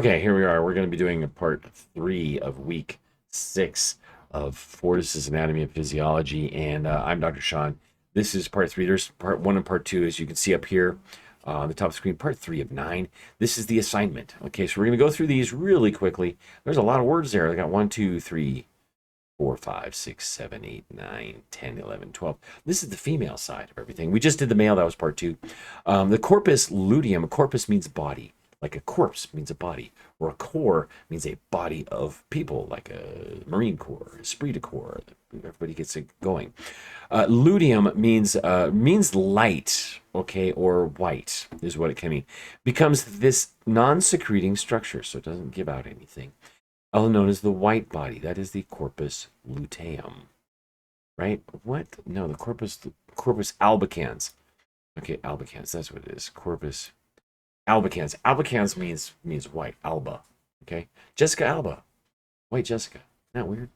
Okay, here we are. We're going to be doing a part 3 of week 6 of Fortis's Anatomy and Physiology, and I'm Dr. Sean. This is part 3. There's part 1 and part 2, as you can see up here on the top of the screen, part 3 of 9. This is the assignment. Okay, so we're going to go through these really quickly. There's a lot of words there. I got 1, 2, 3, 4, 5, 6, 7, 8, 9, 10, 11, 12. This is the female side of everything. We just did the male. That was part 2. The corpus luteum, corpus means body. Like a corpse means a body, or a corps means a body of people, like a Marine Corps, esprit de corps. Everybody gets it going. Luteum means light, okay, or white is what it can mean. Becomes this non-secreting structure, so it doesn't give out anything. Also known as the white body. That is the corpus luteum, right? What? No, the corpus albicans. Okay, albicans. That's what it is. Corpus albicans. Albicans means white. Alba. Okay. Jessica Alba. White Jessica. Isn't that weird?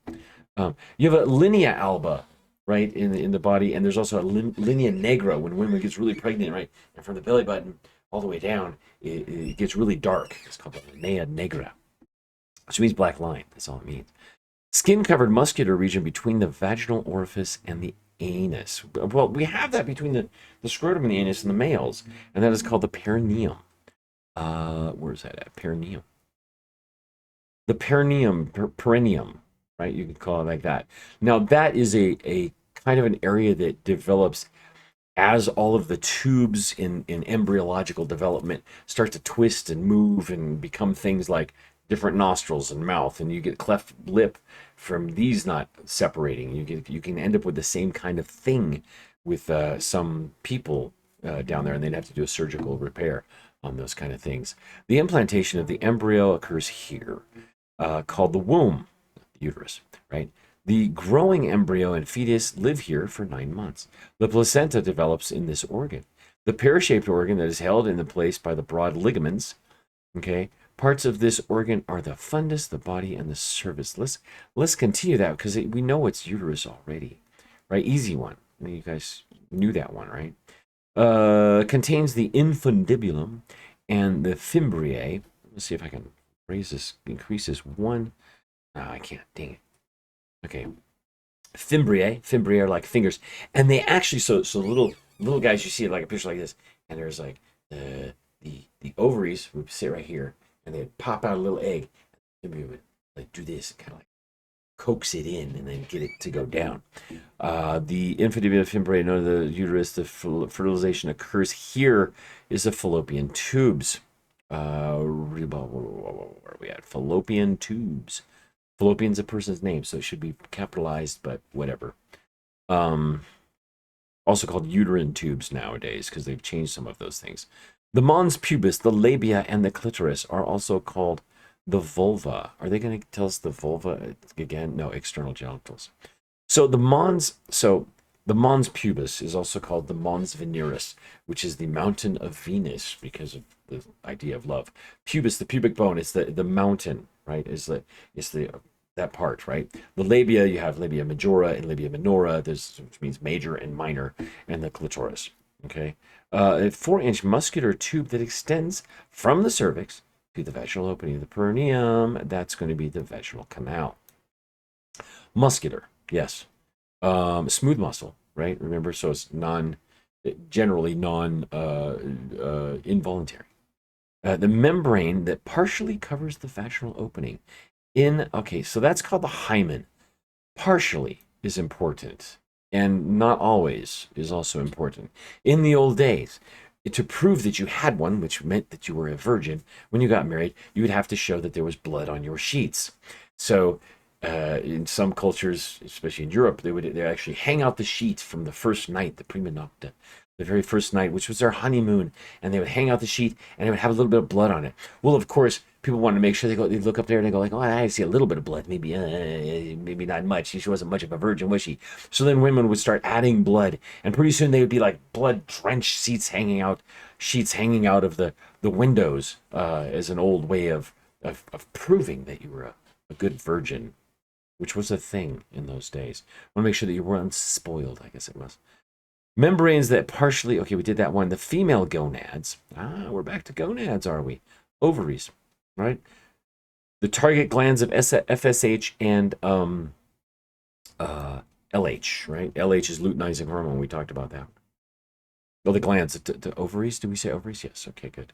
You have a linea alba, right, in the body, and there's also a linea negra when women gets really pregnant, right, and from the belly button all the way down, it gets really dark. It's called the linea negra, which means black line. That's all it means. Skin-covered muscular region between the vaginal orifice and the anus. Well, we have that between the scrotum and the anus in the males, and that is called the perineum. Where's that at? Perineum. The perineum, right? You could call it like that. Now, that is a kind of an area that develops as all of the tubes in embryological development start to twist and move and become things like different nostrils and mouth, and you get cleft lip from these not separating. You can end up with the same kind of thing with some people down there, and they'd have to do a surgical repair on those kind of things. The implantation of the embryo occurs here, called the womb, the uterus, right? The growing embryo and fetus live here for 9 months. The placenta develops in this organ. The pear-shaped organ that is held in the place by the broad ligaments, okay? Parts of this organ are the fundus, the body, and the cervix. Let's continue that because we know it's uterus already, right? Easy one. You guys knew that one, right? Contains the infundibulum and the fimbriae. Let's see if I can raise this, increase this one. No, I can't. Dang it. Okay. Fimbriae are like fingers, and they actually so little guys. You see it like a picture like this, and there's like the ovaries would sit right here, and they'd pop out a little egg. And the fimbriae would like do this, kind of like coax it in and then get it to go down. The infundibulum fimbriae, known as the uterus, the fertilization occurs here is the fallopian tubes. Where are we at? Fallopian tubes. Fallopian's a person's name, so it should be capitalized, but whatever. Also called uterine tubes nowadays because they've changed some of those things. The mons pubis, the labia, and the clitoris are also called the vulva. Are they going to tell us the vulva again? No, external genitals. So the mons pubis is also called the mons veneris, which is the mountain of Venus because of the idea of love. Pubis, the pubic bone, is the mountain, right? Is the that part, right? The labia, you have labia majora and labia minora, which means major and minor, and the clitoris. Okay, a 4-inch muscular tube that extends from the cervix to the vaginal opening of the perineum. That's going to be the vaginal canal. Muscular, yes. Smooth muscle, right? Remember, so it's generally non involuntary. The membrane that partially covers the vaginal opening. Okay, so that's called the hymen. Partially is important, and not always is also important. In the old days, to prove that you had one, which meant that you were a virgin, when you got married, you would have to show that there was blood on your sheets. So in some cultures, especially in Europe, they actually hang out the sheets from the first night, the prima nocta, the very first night, which was their honeymoon, and they would hang out the sheet, and it would have a little bit of blood on it. Well, of course, people want to make sure they look up there and they go like, oh, I see a little bit of blood, maybe not much. She wasn't much of a virgin, was she? So then women would start adding blood, and pretty soon they would be like blood-drenched sheets hanging out of the windows as an old way of proving that you were a good virgin, which was a thing in those days. I want to make sure that you weren't spoiled, I guess it was. Membranes that partially, okay, we did that one. The female gonads. We're back to gonads, are we? Ovaries. right? The target glands of FSH and LH, right? LH is luteinizing hormone. We talked about that. Oh, the glands, the ovaries. Did we say ovaries? Yes. Okay, good.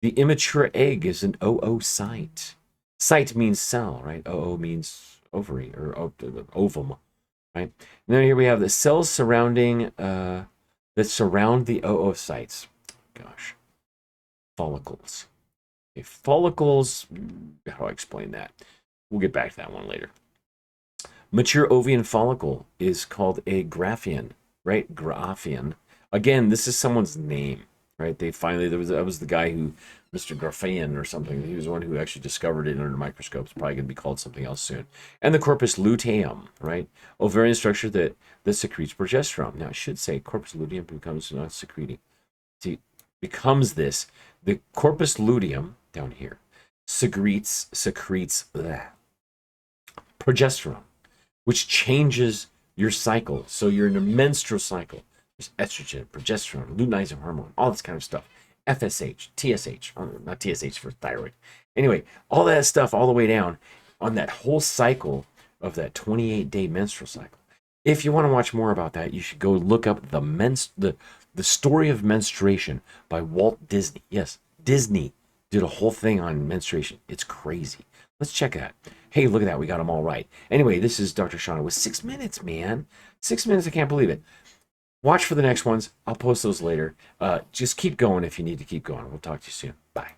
The immature egg is an oocyte. Site means cell, right? Oo means ovary or ovum, right? And then here we have the cells surrounding that surround the oocytes. Gosh, follicles. Okay, follicles. How do I explain that? We'll get back to that one later. Mature ovarian follicle is called a graphian, right? Graphian. Again, this is someone's name, right? They finally that was the guy who, Mr. Graphian or something. He was the one who actually discovered it under microscopes. Probably going to be called something else soon. And the corpus luteum, right? Ovarian structure that secretes progesterone. Now I should say corpus luteum becomes not secreting. See, becomes this. The corpus luteum down here secretes progesterone, which changes your cycle. So you're in a menstrual cycle. There's estrogen, progesterone, luteinizing hormone, all this kind of stuff. FSH, TSH, not TSH for thyroid. Anyway, all that stuff all the way down on that whole cycle of that 28-day menstrual cycle. If you want to watch more about that, you should go look up the story of menstruation by Walt Disney. Yes, Disney did a whole thing on menstruation. It's crazy. Let's check that. Hey, look at that. We got them all right. Anyway, this is Dr. Sean. It was 6 minutes, man. 6 minutes. I can't believe it. Watch for the next ones. I'll post those later. Just keep going if you need to keep going. We'll talk to you soon. Bye.